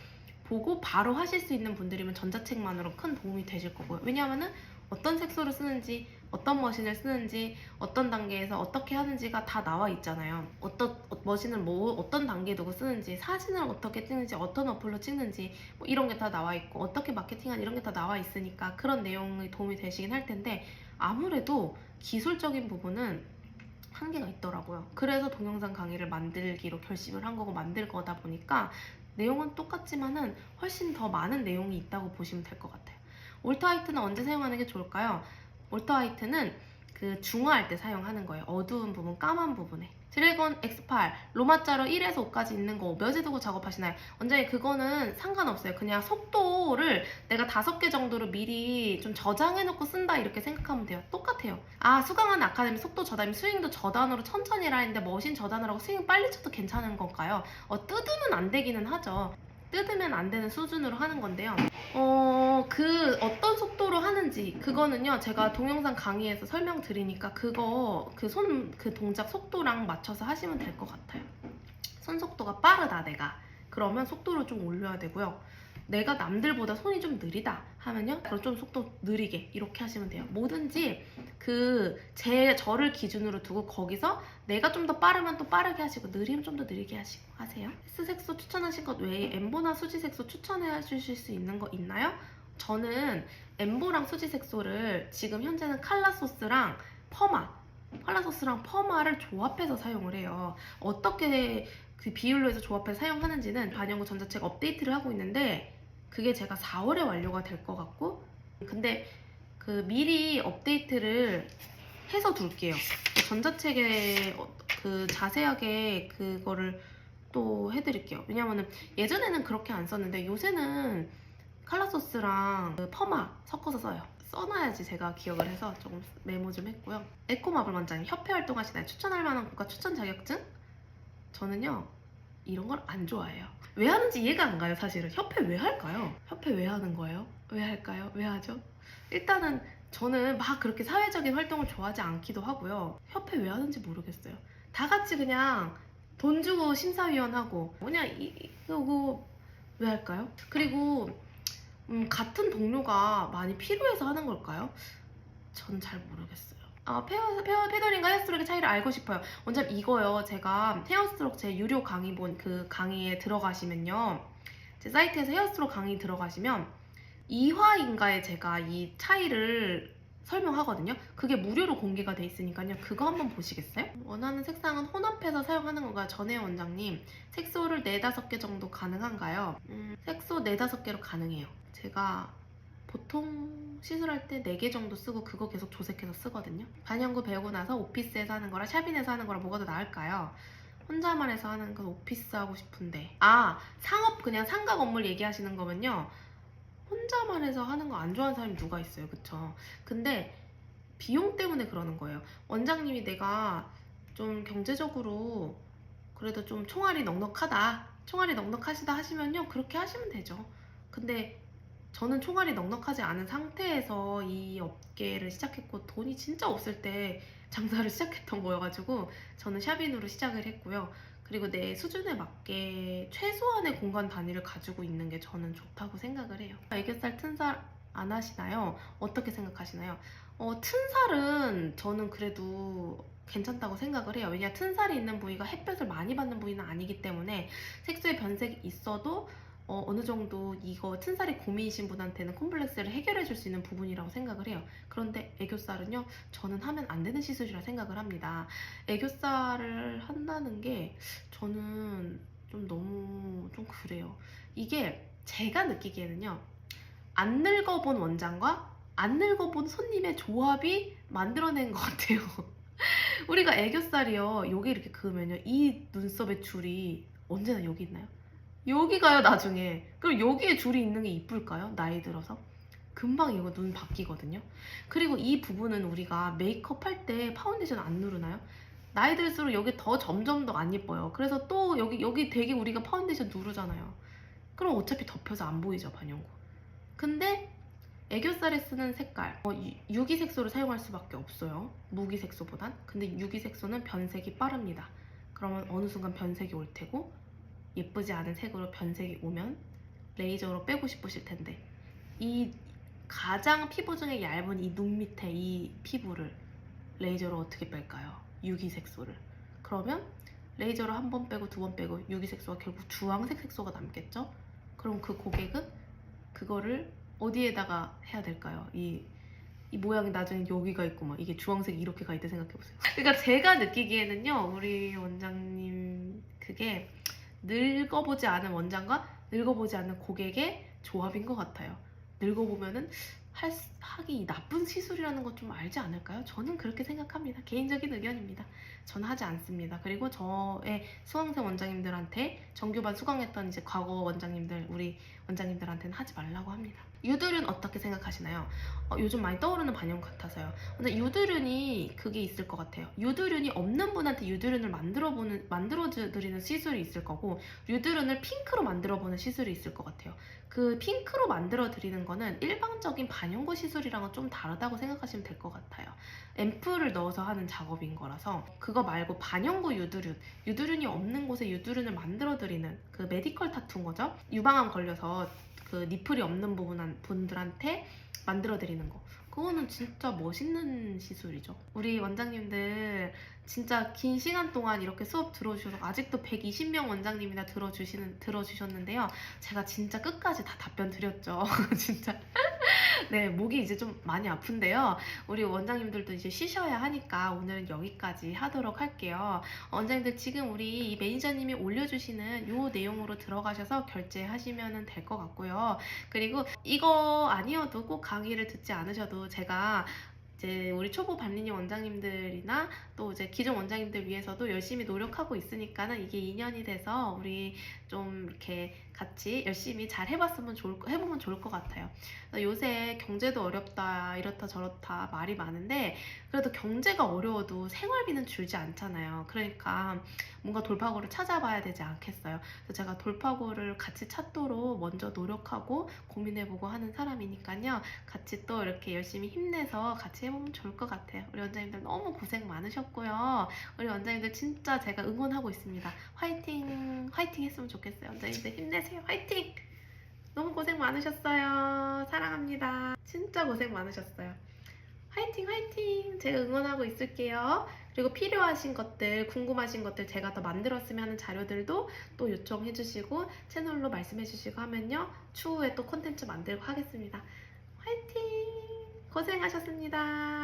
보고 바로 하실 수 있는 분들이면 전자책만으로 큰 도움이 되실 거고요. 왜냐하면은 어떤 색소를 쓰는지, 어떤 머신을 쓰는지, 어떤 단계에서 어떻게 하는지가 다 나와 있잖아요. 어떤 머신을 어떤 단계에 두고 쓰는지, 사진을 어떻게 찍는지, 어떤 어플로 찍는지 뭐 이런 게 다 나와 있고 어떻게 마케팅하는 이런 게 다 나와 있으니까 그런 내용이 도움이 되시긴 할 텐데 아무래도 기술적인 부분은 한계가 있더라고요. 그래서 동영상 강의를 만들기로 결심을 한 거고 만들 거다 보니까 내용은 똑같지만은 훨씬 더 많은 내용이 있다고 보시면 될 것 같아요. 올터하이트는 언제 사용하는 게 좋을까요? 올터하이트는 그 중화할 때 사용하는 거예요. 어두운 부분, 까만 부분에. 드래곤 X8, 로마자로 1에서 5까지 있는 거 몇에 두고 작업하시나요? 원장님 그거는 상관없어요. 그냥 속도를 내가 5개 정도로 미리 좀 저장해놓고 쓴다 이렇게 생각하면 돼요. 똑같아요. 아, 수강하는 아카데미 속도 저단이면 스윙도 저단으로 천천히 해라 했는데 머신 저단을 하고 스윙 빨리 쳐도 괜찮은 건가요? 뜯으면 안 되기는 하죠. 뜯으면 안 되는 수준으로 하는 건데요. 그 어떤 속도로 하는지 그거는요 제가 동영상 강의에서 설명드리니까 그거 그 동작 속도랑 맞춰서 하시면 될 것 같아요. 손 속도가 빠르다 내가 그러면 속도를 좀 올려야 되고요. 내가 남들보다 손이 좀 느리다 하면요 그럼 좀 속도 느리게 이렇게 하시면 돼요. 뭐든지 저를 기준으로 두고 거기서 내가 좀 더 빠르면 또 빠르게 하시고 느리면 좀 더 느리게 하세요. S색소 추천하신 것 외에 엠보나 수지색소 추천해 주실 수 있는 거 있나요? 저는 엠보랑 수지색소를 지금 현재는 칼라소스랑 퍼마를 조합해서 사용을 해요. 어떻게 그 비율로 해서 조합해서 사용하는지는 반영구 전자책 업데이트를 하고 있는데 그게 제가 4월에 완료가 될 것 같고 근데 그 미리 업데이트를 해서 둘게요. 전자책에 그 자세하게 그거를 또 해드릴게요. 왜냐면은 예전에는 그렇게 안 썼는데 요새는 칼라소스랑 그 퍼마 섞어서 써요. 써놔야지 제가 기억을 해서 조금 메모 좀 했고요. 에코마블 원장님 협회 활동하시나요? 추천할 만한 국가 추천 자격증? 저는요 이런 걸 안 좋아해요. 왜 하는지 이해가 안 가요. 사실은 협회 왜 할까요? 협회 왜 하는 거예요? 왜 할까요? 왜 하죠? 일단은 저는 막 그렇게 사회적인 활동을 좋아하지 않기도 하고요. 협회 왜 하는지 모르겠어요. 다 같이 그냥 돈 주고 심사위원하고 그냥 이거 왜 할까요? 그리고 같은 동료가 많이 필요해서 하는 걸까요? 전 잘 모르겠어요. 페어링과 헤어스트록의 차이를 알고 싶어요. 원장님 이거요. 제가 헤어스트록 제 유료 강의 본 그 강의에 들어가시면요. 제 사이트에서 헤어스트록 강의 들어가시면 2화인가에 제가 이 차이를 설명하거든요. 그게 무료로 공개가 돼 있으니까요. 그거 한번 보시겠어요? 원하는 색상은 혼합해서 사용하는 건가요? 전혜연 원장님 색소를 4-5개 정도 가능한가요? 색소 4-5개로 가능해요. 제가 보통 시술할 때 4개 정도 쓰고 그거 계속 조색해서 쓰거든요. 반영구 배우고 나서 오피스에서 하는 거랑 샵인에서 하는 거랑 뭐가 더 나을까요? 혼자만 해서 하는 건 오피스 하고 싶은데 상업 그냥 상가 건물 얘기하시는 거면요 혼자만 해서 하는 거 안 좋아하는 사람이 누가 있어요, 그쵸? 근데 비용 때문에 그러는 거예요. 원장님이 내가 좀 경제적으로 그래도 좀 총알이 넉넉하시다 하시면요 그렇게 하시면 되죠. 근데 저는 총알이 넉넉하지 않은 상태에서 이 업계를 시작했고 돈이 진짜 없을 때 장사를 시작했던 거여가지고 저는 샵인으로 시작을 했고요. 그리고 내 수준에 맞게 최소한의 공간 단위를 가지고 있는 게 저는 좋다고 생각을 해요. 애교살 튼살 안 하시나요? 어떻게 생각하시나요? 튼살은 저는 그래도 괜찮다고 생각을 해요. 왜냐, 튼살이 있는 부위가 햇볕을 많이 받는 부위는 아니기 때문에 색소의 변색이 있어도 어느 정도 이거 튼살이 고민이신 분한테는 콤플렉스를 해결해 줄 수 있는 부분이라고 생각을 해요. 그런데 애교살은요, 저는 하면 안 되는 시술이라 생각을 합니다. 애교살을 한다는 게 저는 좀 너무 좀 그래요. 이게 제가 느끼기에는요, 안 늙어본 원장과 안 늙어본 손님의 조합이 만들어낸 것 같아요. 우리가 애교살이요, 여기 이렇게 그으면요, 이 눈썹의 줄이 언제나 여기 있나요? 여기 가요 나중에. 그럼 여기에 줄이 있는 게 이쁠까요? 나이 들어서? 금방 이거 눈 바뀌거든요. 그리고 이 부분은 우리가 메이크업 할 때 파운데이션 안 누르나요? 나이 들수록 여기 더 점점 더 안 예뻐요. 그래서 또 여기 되게 우리가 파운데이션 누르잖아요. 그럼 어차피 덮여서 안 보이죠, 반영구. 근데 애교살에 쓰는 색깔, 유기색소를 사용할 수밖에 없어요, 무기색소보단. 근데 유기색소는 변색이 빠릅니다. 그러면 어느 순간 변색이 올 테고, 예쁘지 않은 색으로 변색이 오면 레이저로 빼고 싶으실 텐데, 이 가장 피부 중에 얇은 이 눈 밑에 이 피부를 레이저로 어떻게 뺄까요? 유기색소를. 그러면 레이저로 한 번 빼고 두 번 빼고 유기색소가 결국 주황색 색소가 남겠죠? 그럼 그 고객은 그거를 어디에다가 해야 될까요? 이 모양이 나중에 여기가 있고 막 이게 주황색이 이렇게 가 있다 생각해보세요. 그러니까 제가 느끼기에는요, 우리 원장님 그게 늙어보지 않은 원장과 늙어보지 않는 고객의 조합인 것 같아요. 늙어보면은 하기 나쁜 시술이라는 것 좀 알지 않을까요? 저는 그렇게 생각합니다. 개인적인 의견입니다. 저는 하지 않습니다. 그리고 저의 수강생 원장님들한테, 정규반 수강했던 이제 과거 원장님들, 우리 원장님들한테는 하지 말라고 합니다. 유두륜 어떻게 생각하시나요? 요즘 많이 떠오르는 반영 같아서요. 근데 유두륜이 그게 있을 것 같아요. 유두륜이 없는 분한테 유두륜을 만들어드리는 시술이 있을 거고, 유두륜을 핑크로 만들어보는 시술이 있을 것 같아요. 그 핑크로 만들어드리는 거는 일반적인 반영구 시술이랑은 좀 다르다고 생각하시면 될 것 같아요. 앰플을 넣어서 하는 작업인 거라서. 그거 말고 반영구 유두륜이 없는 곳에 유두륜을 만들어드리는 그 메디컬 타투인 거죠. 유방암 걸려서 그 니플이 없는 분들한테 만들어드리는 거, 그거는 진짜 멋있는 시술이죠. 우리 원장님들 진짜 긴 시간 동안 이렇게 수업 들어주셔서 아직도 120명 원장님이나 들어주셨는데요. 제가 진짜 끝까지 다 답변 드렸죠. 진짜. 네, 목이 이제 좀 많이 아픈데요. 우리 원장님들도 이제 쉬셔야 하니까 오늘은 여기까지 하도록 할게요. 원장님들 지금 우리 이 매니저님이 올려주시는 요 내용으로 들어가셔서 결제하시면 될 것 같고요. 그리고 이거 아니어도 꼭 강의를 듣지 않으셔도 제가 이제 우리 초보 반린이 원장님들이나 또 이제 기존 원장님들 위해서도 열심히 노력하고 있으니까는 이게 인연이 돼서 우리 좀 이렇게 같이 열심히 잘 해보면 좋을 것 같아요. 요새 경제도 어렵다, 이렇다 저렇다 말이 많은데, 그래도 경제가 어려워도 생활비는 줄지 않잖아요. 그러니까 뭔가 돌파구를 찾아봐야 되지 않겠어요. 그래서 제가 돌파구를 같이 찾도록 먼저 노력하고 고민해보고 하는 사람이니까요. 같이 또 이렇게 열심히 힘내서 같이 해보면 좋을 것 같아요. 우리 원장님들 너무 고생 많으셨고요. 우리 원장님들 진짜 제가 응원하고 있습니다. 화이팅 했으면 좋겠어요. 원장님들 힘내세요. 화이팅! 너무 고생 많으셨어요. 사랑합니다. 진짜 고생 많으셨어요. 화이팅! 제가 응원하고 있을게요. 그리고 필요하신 것들, 궁금하신 것들 제가 더 만들었으면 하는 자료들도 또 요청해주시고 채널로 말씀해주시고 하면요, 추후에 또 콘텐츠 만들고 하겠습니다. 화이팅! 고생하셨습니다.